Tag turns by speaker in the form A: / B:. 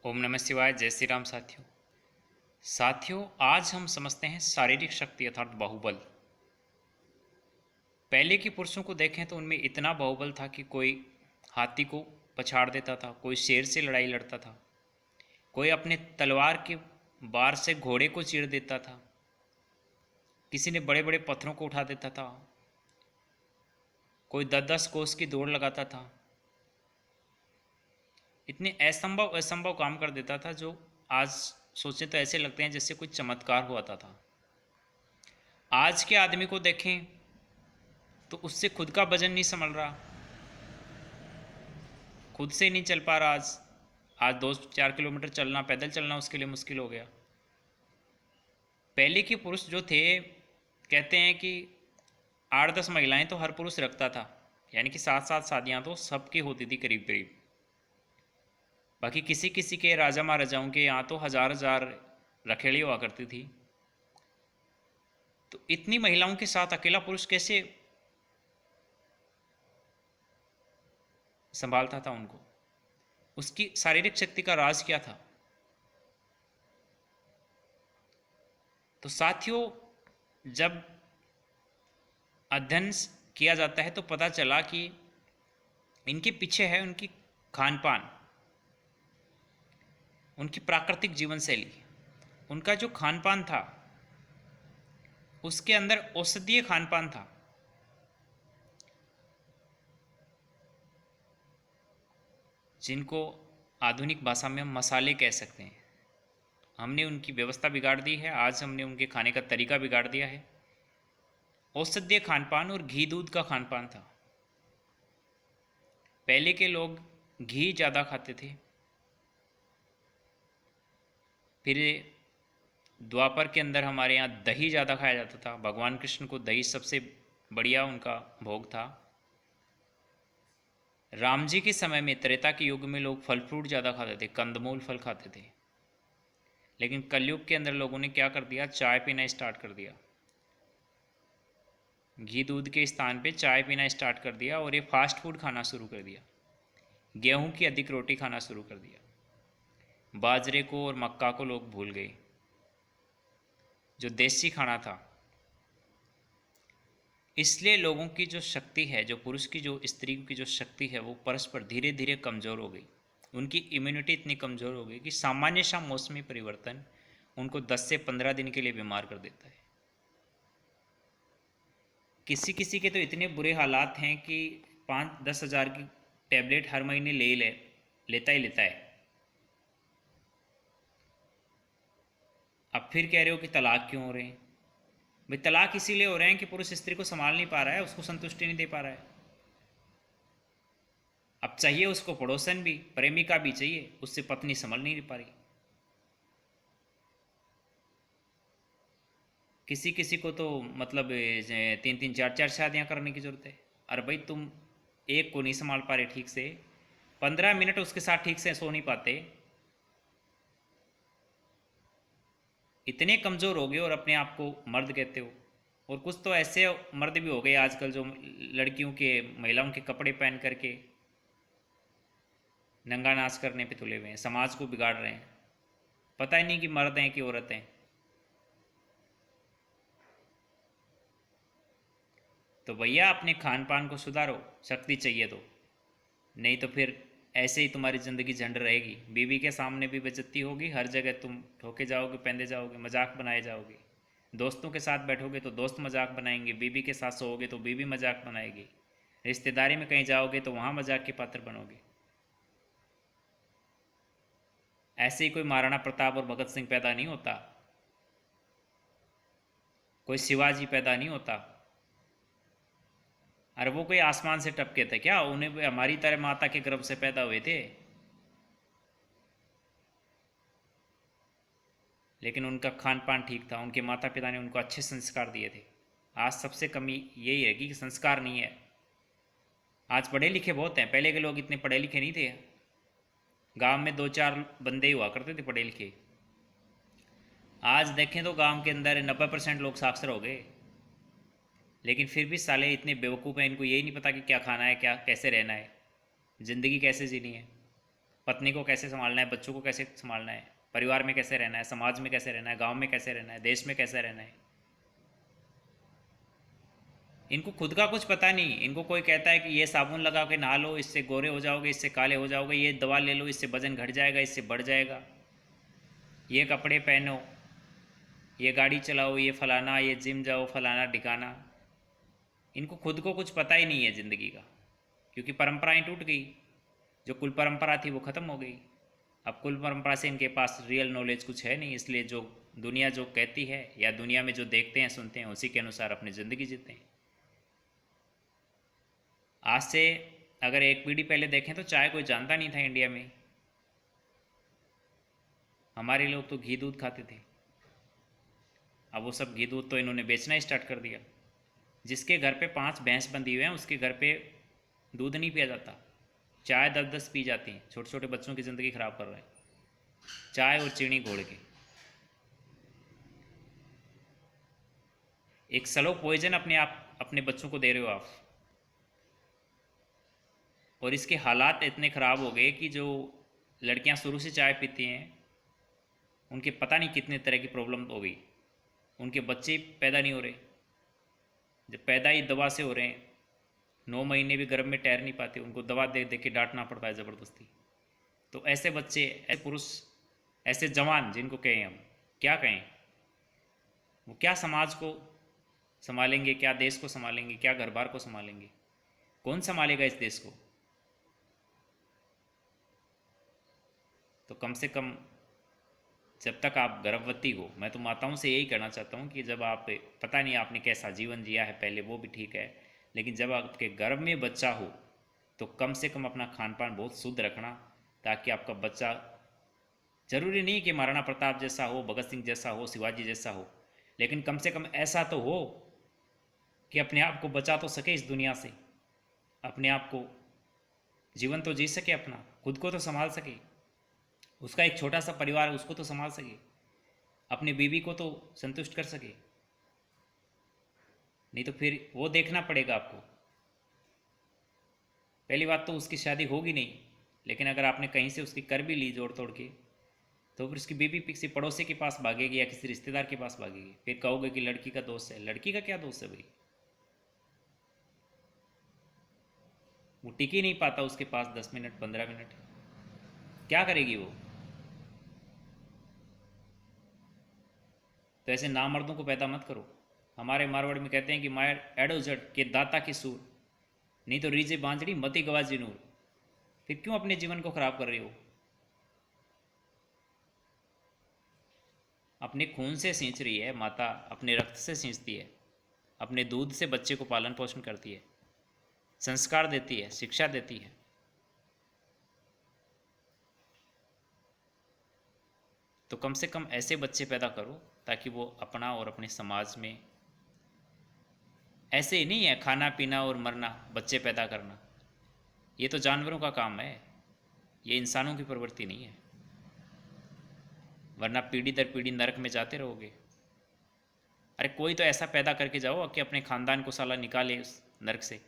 A: ओम नमः शिवाय। जय श्री राम। साथियों, आज हम समझते हैं शारीरिक शक्ति अर्थात बाहुबल। पहले के पुरुषों को देखें तो उनमें इतना बाहुबल था कि कोई हाथी को पछाड़ देता था, कोई शेर से लड़ाई लड़ता था, कोई अपने तलवार के बार से घोड़े को चीर देता था, किसी ने बड़े बड़े पत्थरों को उठा देता था, कोई 10-10 कोस की दौड़ लगाता था। इतने असंभव असंभव काम कर देता था जो आज सोचें तो ऐसे लगते हैं जैसे कोई चमत्कार हुआ था। आज के आदमी को देखें तो उससे खुद का वजन नहीं संभल रहा, खुद से नहीं चल पा रहा। आज 2-4 किलोमीटर चलना, पैदल चलना उसके लिए मुश्किल हो गया। पहले के पुरुष जो थे, कहते हैं कि 8-10 महिलाएं तो हर पुरुष रखता था, यानी कि 7-7 शादियां तो सबकी होती थी करीब करीब। बाकी किसी किसी के राजा महाराजाओं के यहाँ तो हजार हजार रखेड़ी हुआ करती थी। तो इतनी महिलाओं के साथ अकेला पुरुष कैसे संभालता था उनको? उसकी शारीरिक शक्ति का राज क्या था? तो साथियों, जब अध्ययन किया जाता है तो पता चला कि इनके पीछे है उनकी खान पान, उनकी प्राकृतिक जीवन शैली। उनका जो खान पान था उसके अंदर औषधीय खान पान था। जिनको आधुनिक भाषा में हम मसाले कह सकते हैं। हमने उनकी व्यवस्था बिगाड़ दी है, आज हमने उनके खाने का तरीका बिगाड़ दिया है। औषधीय खान पान और घी दूध का खान पान था। पहले के लोग घी ज़्यादा खाते थे। फिर द्वापर के अंदर हमारे यहाँ दही ज़्यादा खाया जाता था। भगवान कृष्ण को दही सबसे बढ़िया उनका भोग था। राम जी के समय में, त्रेता के युग में, लोग फल फ्रूट ज़्यादा खाते थे, कंदमूल फल खाते थे। लेकिन कलयुग के अंदर लोगों ने क्या कर दिया? चाय पीना स्टार्ट कर दिया। घी दूध के स्थान पे चाय पीना स्टार्ट कर दिया और ये फास्ट फूड खाना शुरू कर दिया। गेहूं की अधिक रोटी खाना शुरू कर दिया। बाजरे को और मक्का को लोग भूल गए, जो देसी खाना था। इसलिए लोगों की जो शक्ति है, जो पुरुष की, जो स्त्री की जो शक्ति है, वो परस्पर धीरे धीरे कमज़ोर हो गई। उनकी इम्यूनिटी इतनी कमज़ोर हो गई कि सामान्य सा मौसमी परिवर्तन उनको 10 से 15 दिन के लिए बीमार कर देता है। किसी किसी के तो इतने बुरे हालात हैं कि 5-10 हज़ार की टैबलेट हर महीने लेता ही लेता है। अब फिर कह रहे हो कि तलाक क्यों हो रहे हैं? भाई, तलाक इसीलिए हो रहे हैं कि पुरुष स्त्री को संभाल नहीं पा रहा है, उसको संतुष्टि नहीं दे पा रहा है। अब चाहिए उसको पड़ोसन भी, प्रेमिका भी चाहिए, उससे पत्नी संभल नहीं पा रही। किसी किसी को तो मतलब 3-3 4-4 शादियां करने की जरूरत है। अरे भाई, तुम एक को नहीं संभाल पा रहे ठीक से, 15 मिनट उसके साथ ठीक से सो नहीं पाते, इतने कमज़ोर हो गए और अपने आप को मर्द कहते हो। और कुछ तो ऐसे मर्द भी हो गए आजकल जो लड़कियों के, महिलाओं के कपड़े पहन करके नंगा नाच करने पे तुले हुए हैं, समाज को बिगाड़ रहे हैं। पता ही नहीं कि मर्द हैं कि औरत हैं। तो भैया, अपने खान पान को सुधारो, शक्ति चाहिए तो। नहीं तो फिर ऐसे ही तुम्हारी ज़िंदगी झंड रहेगी। बीवी के सामने भी बेइज्जती होगी, हर जगह तुम ठोके जाओगे, पेंदे जाओगे, मजाक बनाए जाओगे। दोस्तों के साथ बैठोगे तो दोस्त मजाक बनाएंगे, बीवी के साथ सोओगे तो बीवी मजाक बनाएगी, रिश्तेदारी में कहीं जाओगे तो वहाँ मजाक के पात्र बनोगे। ऐसे ही कोई महाराणा प्रताप और भगत सिंह पैदा नहीं होता, कोई शिवाजी पैदा नहीं होता। अरे वो कोई आसमान से टपके थे क्या? उन्हें भी हमारी तरह माता के गर्भ से पैदा हुए थे, लेकिन उनका खान पान ठीक था, उनके माता पिता ने उनको अच्छे संस्कार दिए थे। आज सबसे कमी यही है कि संस्कार नहीं है। आज पढ़े लिखे बहुत हैं, पहले के लोग इतने पढ़े लिखे नहीं थे। गांव में 2-4 बंदे हुआ करते थे पढ़े लिखे। आज देखें तो गांव के अंदर 90% लोग साक्षर हो गए, लेकिन फिर भी साले इतने बेवकूफ़ हैं, इनको यही नहीं पता कि क्या खाना है, क्या कैसे रहना है, ज़िंदगी कैसे जीनी है। पत्नी को कैसे संभालना है, बच्चों को कैसे संभालना है, परिवार में कैसे रहना है, समाज में कैसे रहना है, गांव में कैसे रहना है, देश में कैसे रहना है। इनको खुद का कुछ पता नहीं। इनको कोई कहता है कि ये साबुन लगा के नहा लो, इससे गोरे हो जाओगे, इससे काले हो जाओगे, ये दवा ले लो, इससे वजन घट जाएगा, इससे बढ़ जाएगा, ये कपड़े पहनो, ये गाड़ी चलाओ, ये फलाना, ये जिम जाओ, फलाना ढिकाना। इनको खुद को कुछ पता ही नहीं है ज़िंदगी का, क्योंकि परंपराएं टूट गई। जो कुल परंपरा थी वो ख़त्म हो गई। अब कुल परंपरा से इनके पास रियल नॉलेज कुछ है नहीं, इसलिए जो दुनिया जो कहती है या दुनिया में जो देखते हैं सुनते हैं उसी के अनुसार अपनी ज़िंदगी जीते हैं। आज से अगर एक पीढ़ी पहले देखें तो चाय कोई जानता नहीं था इंडिया में। हमारे लोग तो घी दूध खाते थे, अब वो सब घी दूध तो इन्होंने बेचना स्टार्ट कर दिया। जिसके घर पे 5 भैंस बंधी हुए हैं उसके घर पे दूध नहीं पिया जाता, चाय 10-10 पी जाती हैं। छोटे छोटे बच्चों की ज़िंदगी ख़राब कर रहे हैं चाय और चीनी घोल के। एक स्लो पॉइजन अपने बच्चों को दे रहे हो आप। और इसके हालात इतने ख़राब हो गए कि जो लड़कियां शुरू से चाय पीती हैं उनके पता नहीं कितने तरह की प्रॉब्लम हो गई, उनके बच्चे पैदा नहीं हो रहे, जब पैदा ही दवा से हो रहे हैं। 9 महीने भी गर्भ में ठहर नहीं पाते, उनको दवा दे दे के डांटना पड़ता है ज़बरदस्ती। तो ऐसे बच्चे, ऐसे पुरुष, ऐसे जवान जिनको कहें हम, क्या कहें, वो क्या समाज को संभालेंगे, क्या देश को संभालेंगे, क्या घर बार को संभालेंगे, कौन संभालेगा इस देश को। तो कम से कम जब तक आप गर्भवती हो, मैं तो माताओं से यही कहना चाहता हूँ कि जब आप, पता नहीं आपने कैसा जीवन जिया है पहले, वो भी ठीक है, लेकिन जब आपके गर्भ में बच्चा हो तो कम से कम अपना खान पान बहुत शुद्ध रखना, ताकि आपका बच्चा, ज़रूरी नहीं कि महाराणा प्रताप जैसा हो, भगत सिंह जैसा हो, शिवाजी जैसा हो, लेकिन कम से कम ऐसा तो हो कि अपने आप को बचा तो सके इस दुनिया से, अपने आप को जीवन तो जी सके, अपना खुद को तो संभाल सके, उसका एक छोटा सा परिवार उसको तो संभाल सके, अपनी बीवी को तो संतुष्ट कर सके। नहीं तो फिर वो देखना पड़ेगा आपको। पहली बात तो उसकी शादी होगी नहीं, लेकिन अगर आपने कहीं से उसकी कर भी ली जोड़ तोड़ के, तो फिर उसकी बीवी किसी पड़ोसी के पास भागेगी या किसी रिश्तेदार के पास भागेगी, फिर कहोगे कि लड़की का दोस्त है। लड़की का क्या दोस्त है भाई, वो टिक ही नहीं पाता उसके पास 10 मिनट 15 मिनट, क्या करेगी वो। तो ऐसे नामर्दों को पैदा मत करो। हमारे मारवाड़ में कहते हैं कि मायर एडो जट के दाता की सूर, नहीं तो रीजे बांझड़ी मती गवाजी नूर। फिर क्यों अपने जीवन को खराब कर रही हो। अपने खून से सींच रही है माता, अपने रक्त से सींचती है, अपने दूध से बच्चे को पालन पोषण करती है, संस्कार देती है, शिक्षा देती है। तो कम से कम ऐसे बच्चे पैदा करो ताकि वो अपना और अपने समाज में, ऐसे ही नहीं है खाना पीना और मरना, बच्चे पैदा करना, ये तो जानवरों का काम है, ये इंसानों की प्रवृत्ति नहीं है, वरना पीढ़ी दर पीढ़ी नरक में जाते रहोगे। अरे कोई तो ऐसा पैदा करके जाओ कि अपने ख़ानदान को साला निकाले उस नरक से।